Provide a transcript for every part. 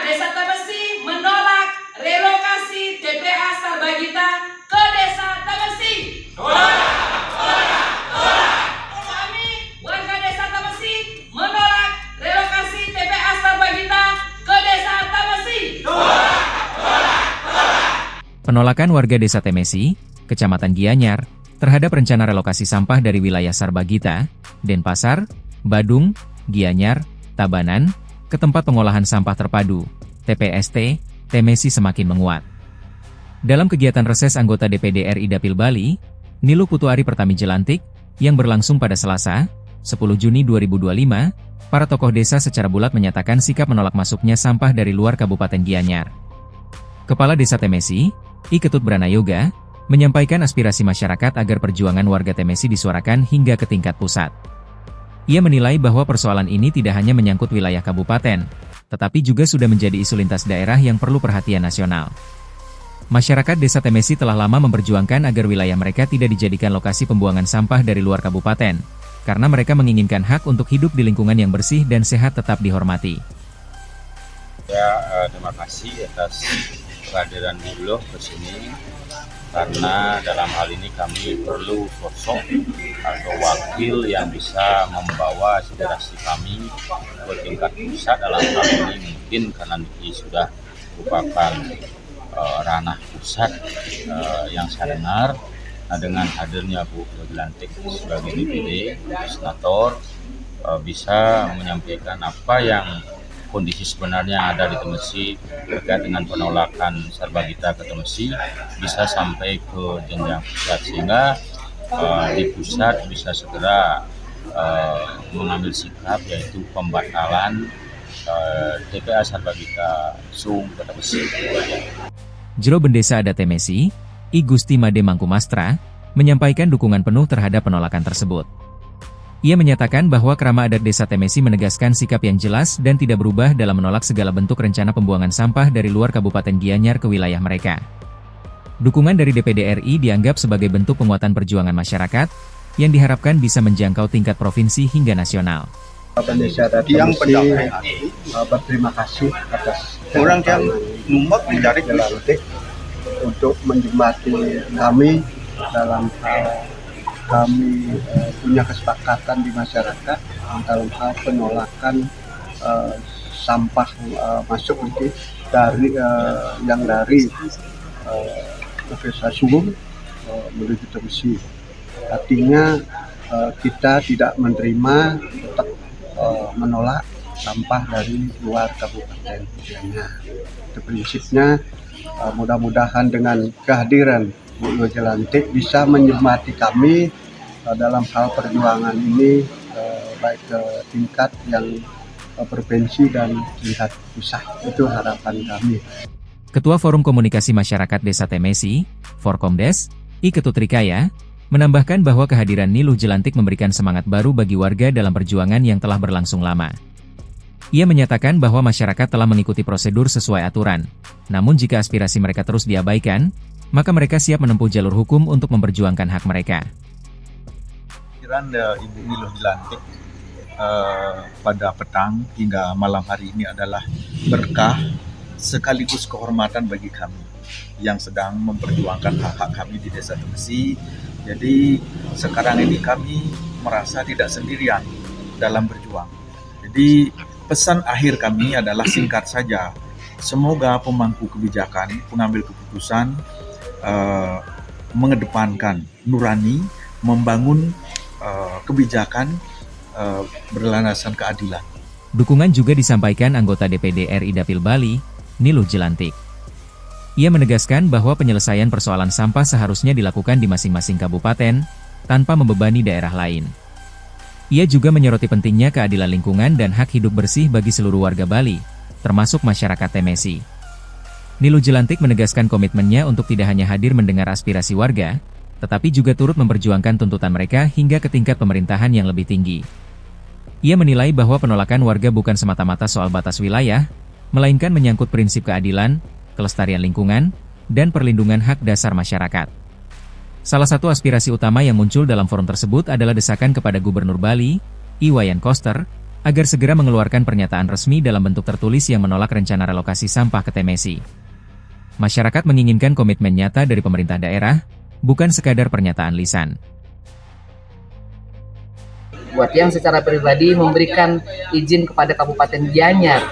Desa Temesi menolak relokasi TPA Sarbagita ke Desa Temesi. Kami warga Desa Temesi menolak relokasi TPA Sarbagita ke Desa Temesi. Penolakan warga Desa Temesi, Kecamatan Gianyar, terhadap rencana relokasi sampah dari wilayah Sarbagita, Denpasar, Badung, Gianyar, Tabanan, ke tempat pengolahan sampah terpadu, TPST, Temesi semakin menguat. Dalam kegiatan reses anggota DPD RI Dapil Bali, Niluh Putuari Pertami Jelantik, yang berlangsung pada Selasa, 10 Juni 2025, para tokoh desa secara bulat menyatakan sikap menolak masuknya sampah dari luar Kabupaten Gianyar. Kepala Desa Temesi, I Ketut Branayoga, menyampaikan aspirasi masyarakat agar perjuangan warga Temesi disuarakan hingga ke tingkat pusat. Ia menilai bahwa persoalan ini tidak hanya menyangkut wilayah kabupaten, tetapi juga sudah menjadi isu lintas daerah yang perlu perhatian nasional. Masyarakat Desa Temesi telah lama memperjuangkan agar wilayah mereka tidak dijadikan lokasi pembuangan sampah dari luar kabupaten, karena mereka menginginkan hak untuk hidup di lingkungan yang bersih dan sehat tetap dihormati. Terima kasih atas kehadiran Niluh ke sini, karena dalam hal ini kami perlu sosok atau wakil yang bisa membawa aspirasi kami ke tingkat pusat. Dalam hal ini mungkin karena ini sudah merupakan ranah pusat yang saya dengar. Nah, dengan hadirnya Bu Jelantik sebagai DPD, senator, bisa menyampaikan apa yang kondisi sebenarnya yang ada di Temesi terkait dengan penolakan Sarbagita ke Temesi bisa sampai ke jenjang pusat, sehingga di pusat bisa segera mengambil sikap, yaitu pembatalan TPA Sarbagita Sung ke Temesi. Jero Bendesa Adat Temesi, I Gusti Made Mangkumastra, menyampaikan dukungan penuh terhadap penolakan tersebut. Ia menyatakan bahwa Krama Adat Desa Temesi menegaskan sikap yang jelas dan tidak berubah dalam menolak segala bentuk rencana pembuangan sampah dari luar Kabupaten Gianyar ke wilayah mereka. Dukungan dari DPD RI dianggap sebagai bentuk penguatan perjuangan masyarakat, yang diharapkan bisa menjangkau tingkat provinsi hingga nasional. Desa Adat Temesi berterima kasih atas orang yang numpuk mencari Jelantik untuk menjembatani kami dalam hal kami punya kesepakatan di masyarakat dalam hal penolakan sampah masuk dari Desa Sung menuju Temesi. Artinya kita tidak menerima, tetap menolak sampah dari luar Kabupaten Gianyar. Itu prinsipnya. Mudah-mudahan dengan kehadiran Bu Jelantik bisa menyemati kami dalam hal perjuangan ini, baik ke tingkat yang provinsi dan tingkat pusat. Itu harapan kami. Ketua Forum Komunikasi Masyarakat Desa Temesi, Forkomdes, I Ketut Rikaya, menambahkan bahwa kehadiran Niluh Jelantik memberikan semangat baru bagi warga dalam perjuangan yang telah berlangsung lama. Ia menyatakan bahwa masyarakat telah mengikuti prosedur sesuai aturan, namun jika aspirasi mereka terus diabaikan, maka mereka siap menempuh jalur hukum untuk memperjuangkan hak mereka. Kehadiran Ibu Niluh Jelantik pada petang hingga malam hari ini adalah berkah sekaligus kehormatan bagi kami yang sedang memperjuangkan hak-hak kami di Desa Temesi. Jadi sekarang ini kami merasa tidak sendirian dalam berjuang. Jadi pesan akhir kami adalah singkat saja. Semoga pemangku kebijakan, pengambil keputusan mengedepankan nurani, membangun kebijakan berlandaskan keadilan. Dukungan juga disampaikan anggota DPD RI Dapil Bali, Niluh Jelantik. Ia menegaskan bahwa penyelesaian persoalan sampah seharusnya dilakukan di masing-masing kabupaten, tanpa membebani daerah lain. Ia juga menyoroti pentingnya keadilan lingkungan dan hak hidup bersih bagi seluruh warga Bali, termasuk masyarakat Temesi. Niluh Jelantik menegaskan komitmennya untuk tidak hanya hadir mendengar aspirasi warga, tetapi juga turut memperjuangkan tuntutan mereka hingga ke tingkat pemerintahan yang lebih tinggi. Ia menilai bahwa penolakan warga bukan semata-mata soal batas wilayah, melainkan menyangkut prinsip keadilan, kelestarian lingkungan, dan perlindungan hak dasar masyarakat. Salah satu aspirasi utama yang muncul dalam forum tersebut adalah desakan kepada Gubernur Bali, Iwayan Koster, agar segera mengeluarkan pernyataan resmi dalam bentuk tertulis yang menolak rencana relokasi sampah ke Temesi. Masyarakat menginginkan komitmen nyata dari pemerintah daerah, bukan sekadar pernyataan lisan. Buat yang secara pribadi memberikan izin kepada Kabupaten Gianyar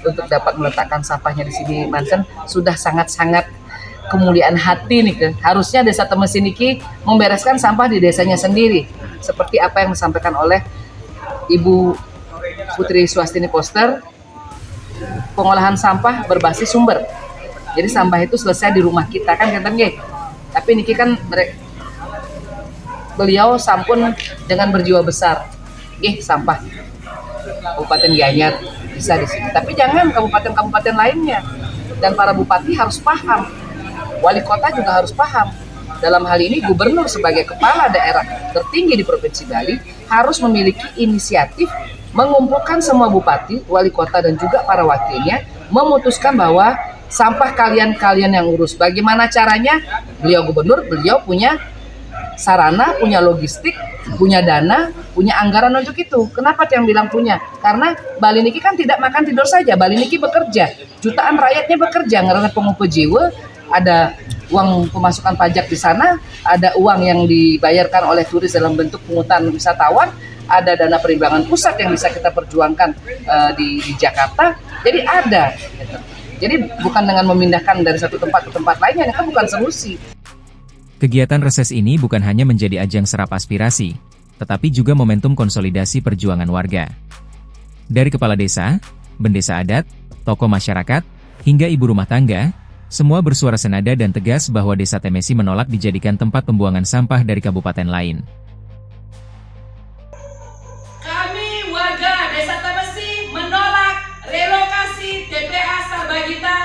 untuk dapat meletakkan sampahnya di sini, Mansen sudah sangat-sangat kemuliaan hati nih ke. Harusnya Desa Temesi niki membereskan sampah di desanya sendiri, seperti apa yang disampaikan oleh Ibu Putri Swastini Poster, pengolahan sampah berbasis sumber. Jadi sampah itu selesai di rumah kita kan katanya. Tapi niki kan beliau sampun dengan berjiwa besar. Sampah Kabupaten Gianyar bisa di sini. Tapi jangan kabupaten-kabupaten lainnya. Dan para bupati harus paham. Wali kota juga harus paham. Dalam hal ini gubernur sebagai kepala daerah tertinggi di Provinsi Bali harus memiliki inisiatif mengumpulkan semua bupati, wali kota dan juga para wakilnya, memutuskan bahwa sampah kalian yang urus. Bagaimana caranya? Beliau gubernur, beliau punya sarana, punya logistik, punya dana, punya anggaran untuk itu. Kenapa yang bilang punya? Karena Bali niki kan tidak makan tidur saja, Bali niki bekerja. Jutaan rakyatnya bekerja, ngarana pengumpul jiwa, ada uang pemasukan pajak di sana, ada uang yang dibayarkan oleh turis dalam bentuk pungutan wisatawan, ada dana perimbangan pusat yang bisa kita perjuangkan di Jakarta. Jadi ada. Gitu. Jadi bukan dengan memindahkan dari satu tempat ke tempat lainnya, itu bukan solusi. Kegiatan reses ini bukan hanya menjadi ajang serap aspirasi, tetapi juga momentum konsolidasi perjuangan warga. Dari kepala desa, bendesa adat, tokoh masyarakat, hingga ibu rumah tangga, semua bersuara senada dan tegas bahwa Desa Temesi menolak dijadikan tempat pembuangan sampah dari kabupaten lain. Kami warga Desa Temesi menolak relokasi TPA Sarbagita